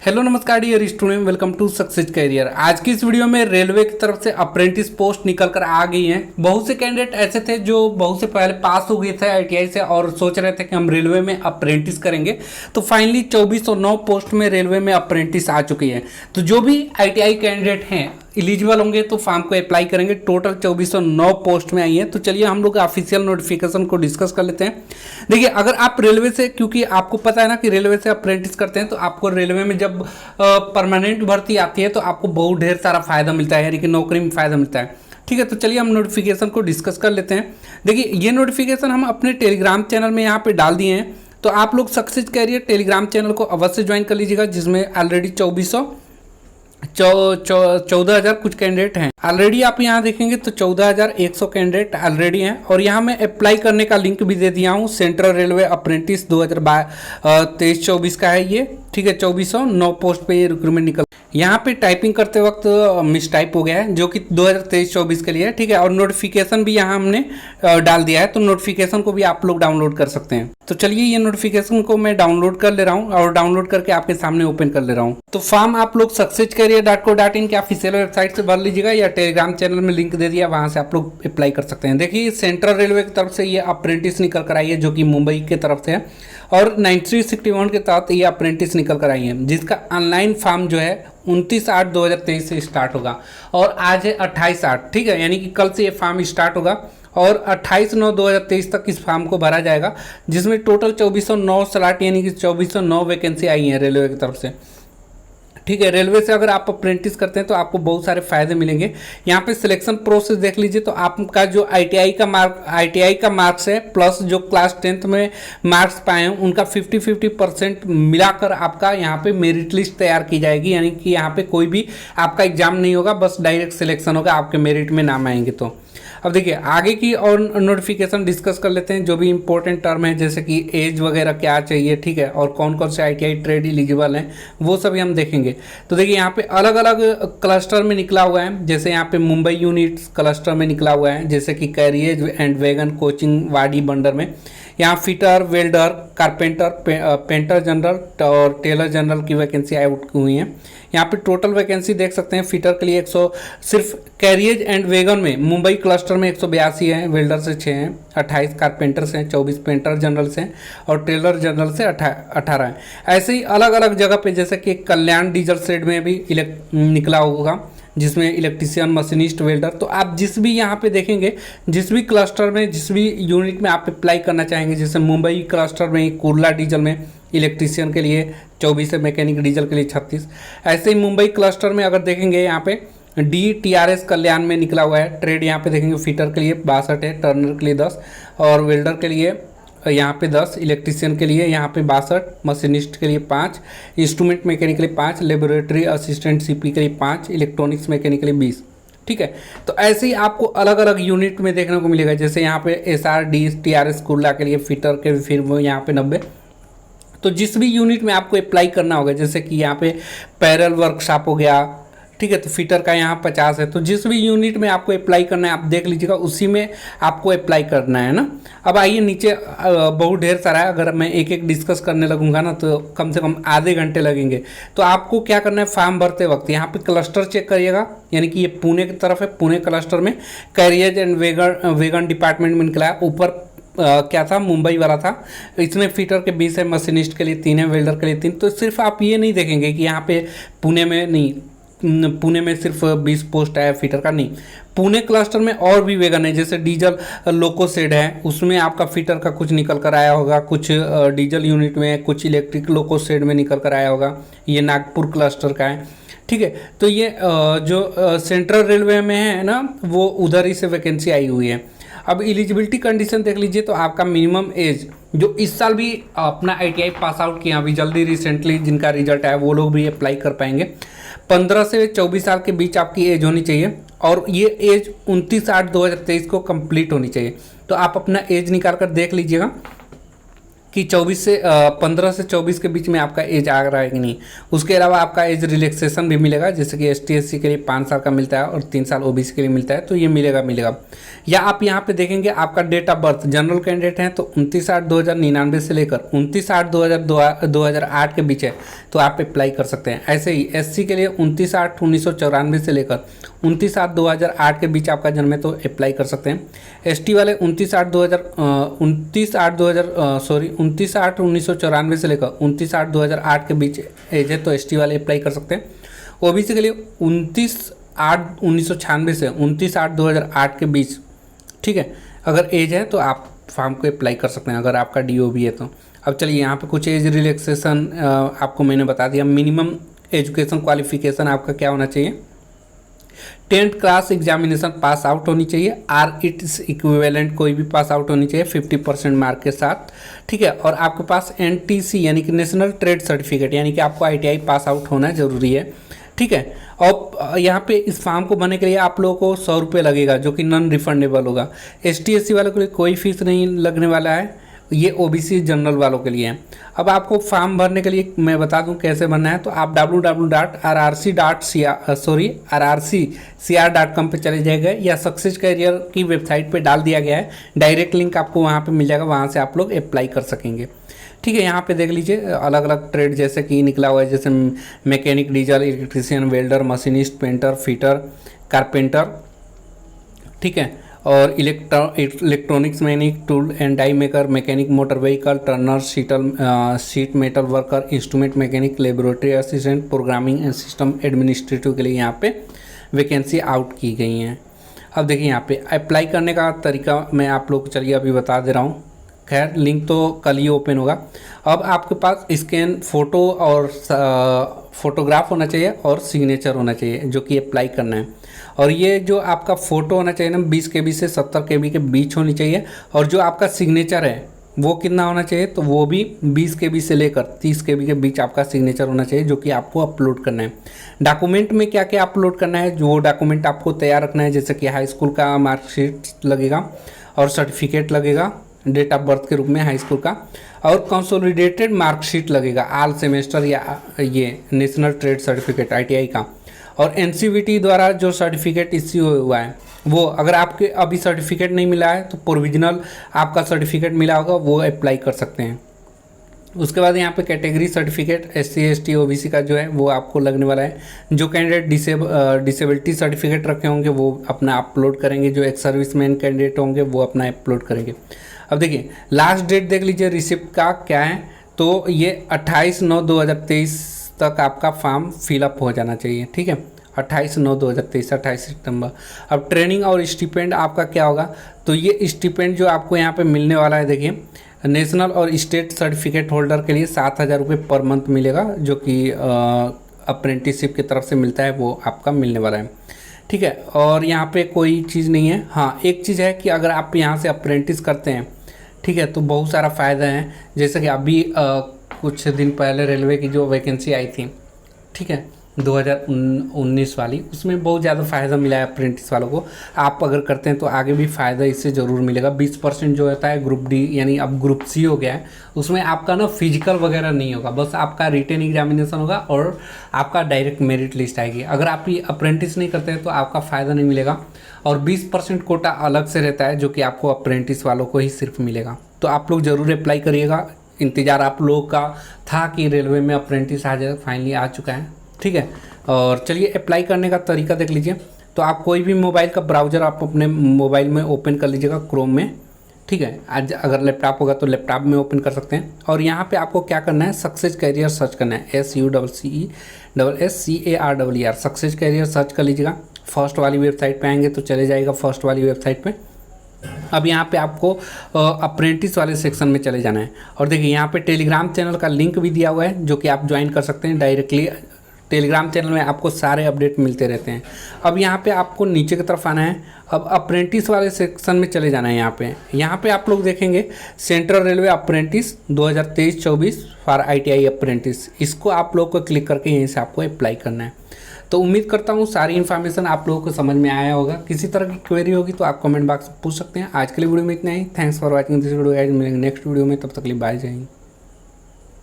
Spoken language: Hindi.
हेलो नमस्कार dear student, welcome to success career. आज की इस वीडियो में रेलवे की तरफ से अप्रेंटिस पोस्ट निकल कर आ गई हैं। बहुत से कैंडिडेट ऐसे थे जो बहुत से पहले पास हो गए थे आईटीआई से और सोच रहे थे कि हम रेलवे में अप्रेंटिस करेंगे। तो फाइनली 2409 पोस्ट में रेलवे में अप्रेंटिस आ चुकी है। तो जो भी आईटीआई कैंडिडेट हैं एलिजिबल होंगे तो फॉर्म को अप्लाई करेंगे। टोटल 2409 पोस्ट में आई है। तो चलिए हम लोग ऑफिशियल नोटिफिकेशन को डिस्कस कर लेते हैं। देखिए, अगर आप रेलवे से, क्योंकि आपको पता है ना कि रेलवे से अप्रेंटिस करते हैं तो आपको रेलवे में जब परमानेंट भर्ती आती है तो आपको बहुत ढेर सारा फायदा मिलता है, यानी कि नौकरी में फायदा मिलता है। ठीक है, तो चलिए हम नोटिफिकेशन को डिस्कस कर लेते हैं। देखिए, ये नोटिफिकेशन हम अपने टेलीग्राम चैनल में यहाँ पे डाल दिए हैं। तो आप लोग सक्सेस करियर टेलीग्राम चैनल को अवश्य ज्वाइन कर लीजिएगा, जिसमें ऑलरेडी 14,000 कुछ कैंडिडेट हैं ऑलरेडी। आप यहाँ देखेंगे तो 14,100 कैंडिडेट ऑलरेडी हैं। और यहाँ मैं अप्लाई करने का लिंक भी दे दिया हूँ। सेंट्रल रेलवे अप्रेंटिस 2023-24 का है ये। ठीक है, 2409 पोस्ट पे ये रिक्रूटमेंट निकल। यहाँ पे टाइपिंग करते वक्त मिस टाइप हो गया है, जो कि 2023-24 के लिए है। ठीक है, और नोटिफिकेशन भी यहाँ हमने डाल दिया है, तो नोटिफिकेशन को भी आप लोग डाउनलोड कर सकते हैं। तो चलिए ये नोटिफिकेशन को मैं डाउनलोड कर ले रहा हूँ और डाउनलोड करके आपके सामने ओपन कर ले रहा हूँ। तो फॉर्म आप लोग successcareer.co.in के ऑफिशियल वेबसाइट से भर लीजिएगा या टेलीग्राम चैनल में लिंक दे दिया, वहाँ से आप लोग अप्लाई कर सकते हैं। देखिए, सेंट्रल रेलवे की तरफ से ये अप्रेंटिस निकल कर आई है, जो कि मुंबई की तरफ से है, और 9361 के तहत ये अप्रेंटिस निकल कर आई है, जिसका ऑनलाइन फॉर्म जो है 29/8/2023 से स्टार्ट होगा और आज है 28/8। ठीक है, यानी कि कल से ये फॉर्म स्टार्ट होगा और 28/9/2023 तक इस फॉर्म को भरा जाएगा, जिसमें टोटल 2409 स्लॉट यानी कि 2409 वैकेंसी आई है रेलवे की तरफ से। ठीक है, रेलवे से अगर आप अप्रेंटिस करते हैं तो आपको बहुत सारे फायदे मिलेंगे। यहाँ पे सिलेक्शन प्रोसेस देख लीजिए तो आपका जो आईटीआई का मार्क्स है प्लस जो क्लास 10th में मार्क्स पाए हैं उनका 50-50% मिलाकर आपका यहाँ पे मेरिट लिस्ट तैयार की जाएगी। यानी कि यहाँ पे कोई भी आपका एग्जाम नहीं होगा, बस डायरेक्ट सिलेक्शन होगा, आपके मेरिट में नाम आएंगे। तो अब देखिए आगे की और नोटिफिकेशन डिस्कस कर लेते हैं, जो भी इंपॉर्टेंट टर्म है, जैसे कि एज वगैरह क्या चाहिए। ठीक है, और कौन कौन से आईटीआई ट्रेड एलिजिबल हैं वो सभी हम देखेंगे। तो देखिए, यहाँ पे अलग अलग क्लस्टर में निकला हुआ है। जैसे यहाँ पे मुंबई यूनिट क्लस्टर में निकला हुआ है, जैसे कि कैरियर एंड वैगन कोचिंग वाडी बंडर में। यहाँ fitter, welder, carpenter, painter general और टेलर जनरल की वैकेंसी आउट हुई हैं। यहाँ पे टोटल वैकेंसी देख सकते हैं। फिटर के लिए 100 सिर्फ कैरियर एंड वैगन में मुंबई क्लस्टर में 182 हैं, वेल्डर से 6 हैं, 28 कारपेंटर से हैं, 24 पेंटर जनरल से हैं और टेलर जनरल से 18 हैं। ऐसे ही अलग अलग जगह पे, जैसे कि कल्याण डीजल शेड में भी निकला होगा, जिसमें इलेक्ट्रीशियन, मशीनिस्ट, वेल्डर। तो आप जिस भी यहाँ पे देखेंगे, जिस भी क्लस्टर में, जिस भी यूनिट में आप अप्लाई करना चाहेंगे, जैसे मुंबई क्लस्टर में कुर्ला डीजल में इलेक्ट्रीशियन के लिए 24 है, मैकेनिक डीजल के लिए 36। ऐसे ही मुंबई क्लस्टर में अगर देखेंगे यहाँ पे DTRS कल्याण में निकला हुआ है ट्रेड। यहाँ पे देखेंगे फिटर के लिए 62 है, टर्नर के लिए 10 और वेल्डर के लिए यहाँ पे 10, इलेक्ट्रीशियन के लिए यहाँ पे 62, मशीनिस्ट के लिए 5, इंस्ट्रूमेंट मैकेनिक के लिए 5, लेबोरेटरी असिस्टेंट CP के लिए 5, इलेक्ट्रॉनिक्स मैकेनिक के लिए 20। ठीक है, तो ऐसे ही आपको अलग अलग यूनिट में देखने को मिलेगा। जैसे यहाँ पे SRDTRS कुर्ला के लिए फिटर के फिर वो यहाँ पे 90। तो जिस भी यूनिट में आपको अप्लाई करना होगा, जैसे कि यहाँ पे पैरेलल वर्कशॉप हो गया, ठीक है, तो फिटर का यहाँ 50 है। तो जिस भी यूनिट में आपको अप्लाई करना है आप देख लीजिएगा, उसी में आपको अप्लाई करना है ना। अब आइए नीचे बहुत ढेर सारा है, अगर मैं एक एक डिस्कस करने लगूंगा ना तो कम से कम आधे घंटे लगेंगे। तो आपको क्या करना है, फॉर्म भरते वक्त यहाँ पे क्लस्टर चेक करिएगा, यानी कि ये पुणे की तरफ है। पुणे क्लस्टर में कैरियर एंड वैगन डिपार्टमेंट में निकला है। ऊपर क्या था, मुंबई वाला था। इसमें फिटर के 20 है, मशीनिस्ट के लिए 3 है, वेल्डर के लिए 3। तो सिर्फ आप ये नहीं देखेंगे कि यहाँ पे पुणे में सिर्फ 20 पोस्ट है फिटर का, नहीं। पुणे क्लस्टर में और भी वैगन है, जैसे डीजल लोको शेड है, उसमें आपका फिटर का कुछ निकल कर आया होगा, कुछ डीजल यूनिट में, कुछ इलेक्ट्रिक लोको शेड में निकल कर आया होगा। ये नागपुर क्लस्टर का है। ठीक है, तो ये जो सेंट्रल रेलवे में है ना, वो उधर ही से वैकेंसी आई हुई है। अब एलिजिबिलिटी कंडीशन देख लीजिए तो आपका मिनिमम एज, जो इस साल भी अपना आईटीआई पास आउट किया, अभी जल्दी रिसेंटली जिनका रिजल्ट आया वो लोग भी अप्लाई कर पाएंगे। 15 से 24 साल के बीच आपकी एज होनी चाहिए और ये एज 29/8/2023 को कंप्लीट होनी चाहिए। तो आप अपना एज निकाल कर देख लीजिएगा। कि 15 से 24 के बीच में आपका एज आ रहा है कि नहीं। उसके अलावा आपका एज रिलैक्सेशन भी मिलेगा, जैसे कि ST/SC के लिए 5 साल का मिलता है और 3 साल OBC के लिए मिलता है, तो ये मिलेगा। या आप यहाँ पे देखेंगे आपका date of birth, general candidate हैं तो 29/8/1999 से लेकर 29/8/2008 के बीच है तो आप अप्लाई कर सकते हैं। ऐसे ही SC के लिए 29/8/1994 से लेकर 29/8/2008 के बीच आपका जन्म है तो अप्लाई कर सकते हैं। ST वाले 29/8/1994 से लेकर 29/8/2008 के बीच एज है तो ST वाले अप्लाई कर सकते हैं। OBC के लिए 29/8/1996 से 29/8/2008 के बीच, ठीक है, अगर एज है तो आप फॉर्म को अप्लाई कर सकते हैं, अगर आपका DOB है तो। अब चलिए यहाँ पे कुछ एज रिलैक्सेशन आपको मैंने बता दिया। मिनिमम एजुकेशन क्वालिफिकेशन आपका क्या होना चाहिए, 10th class examination pass out होनी चाहिए, आर इट्स इक्विवेलेंट कोई भी पास आउट होनी चाहिए 50% मार्क के साथ, ठीक है। और आपके पास NTC यानी कि नेशनल ट्रेड सर्टिफिकेट यानी कि आपको ITI पास आउट होना जरूरी है, ठीक है। और यहाँ पे इस फॉर्म को भरने के लिए आप लोगों को 100 रुपये लगेगा, जो कि नॉन रिफंडेबल होगा। ST/SC वालों के लिए कोई फीस नहीं लगने वाला है, ये OBC जनरल वालों के लिए है। अब आपको फॉर्म भरने के लिए मैं बता दूं कैसे भरना है, तो आप www.rrccr.com पे चले जाएगा या सक्सेस कैरियर की वेबसाइट पे डाल दिया गया है, डायरेक्ट लिंक आपको वहाँ पे मिल जाएगा, वहाँ से आप लोग अप्लाई कर सकेंगे, ठीक है। यहाँ पे देख लीजिए अलग अलग ट्रेड जैसे कि निकला हुआ है, जैसे mechanic, diesel, electrician, welder, machinist, painter, fitter, carpenter, ठीक है। और electronics mechanic, tool and die maker, mechanic, motor vehicle, turner, sheet metal worker, instrument mechanic, laboratory assistant, programming and system administrative के लिए यहाँ पे वैकेंसी आउट की गई हैं। अब देखिए यहाँ पे अप्लाई करने का तरीका मैं आप लोग को चलिए अभी बता दे रहा हूँ। खैर लिंक तो कल ही ओपन होगा। अब आपके पास स्कैन फ़ोटो और फोटोग्राफ होना चाहिए और सिग्नेचर होना चाहिए, जो कि अप्लाई करना है। और ये जो आपका फ़ोटो होना चाहिए ना 20 KB से 70 KB के बीच होनी चाहिए, और जो आपका सिग्नेचर है वो कितना होना चाहिए, तो वो भी 20 KB से लेकर 30 KB के बीच आपका सिग्नेचर होना चाहिए, जो कि आपको अपलोड करना है। डॉक्यूमेंट में क्या क्या अपलोड करना है, जो डॉक्यूमेंट आपको तैयार रखना है, जैसे कि हाई स्कूल का मार्कशीट लगेगा और सर्टिफिकेट लगेगा डेट ऑफ बर्थ के रूप में हाई स्कूल का, और कंसोलिडेटेड मार्कशीट लगेगा ऑल सेमेस्टर या ये नेशनल ट्रेड सर्टिफिकेट ITI का, और NCVT द्वारा जो सर्टिफिकेट इश्यू हुआ है वो, अगर आपके अभी सर्टिफिकेट नहीं मिला है तो प्रोविजनल आपका सर्टिफिकेट मिला होगा वो अप्लाई कर सकते हैं। उसके बाद यहाँ पे category certificate SC ST OBC का जो है वो आपको लगने वाला है। जो कैंडिडेट डिसेबिलिटी सर्टिफिकेट रखे होंगे वो अपना अपलोड करेंगे, जो एक सर्विसमैन कैंडिडेट होंगे वो अपना अपलोड करेंगे। अब देखिए लास्ट डेट देख लीजिए रिसिप्ट का क्या है, तो ये 28/9/2023 तक आपका फॉर्म फिलअप हो जाना चाहिए, ठीक है। 28/9/2023, 28 सितंबर। अब ट्रेनिंग और स्टिपेंड आपका क्या होगा, तो ये स्टिपेंड जो आपको यहाँ पे मिलने वाला है, देखिए नेशनल और स्टेट सर्टिफिकेट होल्डर के लिए 7,000 रुपये पर मंथ मिलेगा, जो कि अप्रेंटिसशिप की तरफ से मिलता है, वो आपका मिलने वाला है, ठीक है। और यहाँ पे कोई चीज़ नहीं है। हाँ एक चीज़ है कि अगर आप यहाँ से अप्रेंटिस करते हैं, ठीक है, तो बहुत सारा फ़ायदा है। जैसे कि अभी कुछ दिन पहले रेलवे की जो वैकेंसी आई थी, ठीक है, 2019 वाली, उसमें बहुत ज़्यादा फ़ायदा मिला है अप्रेंटिस वालों को। आप अगर करते हैं तो आगे भी फ़ायदा इससे ज़रूर मिलेगा। 20% जो होता है ग्रुप डी यानी अब ग्रुप सी हो गया है, उसमें आपका ना फिजिकल वगैरह नहीं होगा, बस आपका रिटन एग्जामिनेशन होगा और आपका डायरेक्ट मेरिट लिस्ट आएगी। अगर आप ये अप्रेंटिस नहीं करते हैं तो आपका फ़ायदा नहीं मिलेगा। और 20% कोटा अलग से रहता है, जो कि आपको अप्रेंटिस वालों को ही सिर्फ मिलेगा। तो आप लोग ज़रूर अप्लाई करिएगा। इंतज़ार आप लोगों का था कि रेलवे में अप्रेंटिस आ जाए, फाइनली आ चुका है, ठीक है। और चलिए अप्लाई करने का तरीका देख लीजिए। तो आप कोई भी मोबाइल का ब्राउज़र आप अपने मोबाइल में ओपन कर लीजिएगा क्रोम में, ठीक है। आज अगर लैपटॉप होगा तो लैपटॉप में ओपन कर सकते हैं। और यहाँ पे आपको क्या करना है, सक्सेस कैरियर सर्च करना है, SUCCESSCARER सक्सेस कैरियर सर्च कर लीजिएगा। फर्स्ट वाली वेबसाइट पे आएंगे तो चले जाएगा फर्स्ट वाली वेबसाइट पे। अब यहाँ पे आपको अप्रेंटिस वाले सेक्शन में चले जाना है। और देखिए यहाँ पे टेलीग्राम चैनल का लिंक भी दिया हुआ है, जो कि आप ज्वाइन कर सकते हैं डायरेक्टली। टेलीग्राम चैनल में आपको सारे अपडेट मिलते रहते हैं। अब यहाँ पे आपको नीचे की तरफ आना है। अब अप्रेंटिस वाले सेक्शन में चले जाना है। यहाँ पे आप लोग देखेंगे central railway apprentice 2023-24 for ITI apprentice, इसको आप लोग को क्लिक करके यहीं से आपको अप्लाई करना है। तो उम्मीद करता हूँ सारी इन्फॉर्मेशन आप लोगों को समझ में आया होगा। किसी तरह की क्वेरी होगी तो आप कमेंट बॉक्स में पूछ सकते हैं। आज के लिए वीडियो में इतना ही। Thanks for watching this video guys. मिलेंगे नेक्स्ट वीडियो में, तब तक के लिए बाय, जय हिंद।